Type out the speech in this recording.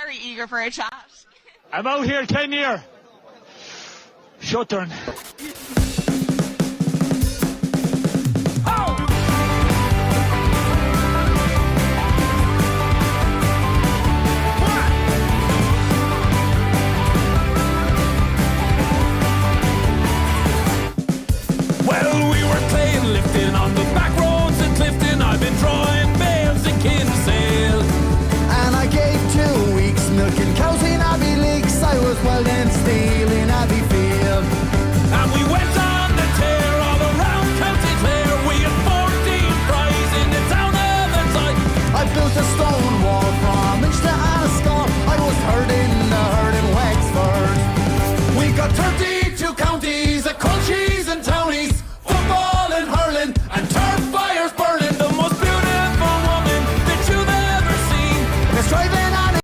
very eager for a chat. I'm out here 10 year. Shutdown. Well, we were playing lifting on the back roads in Clifton. I've been drawing bales in Kinsale. And I gave 2 weeks milking cows in Abbey Lakes. I was welding steel in Abbey Field. And we went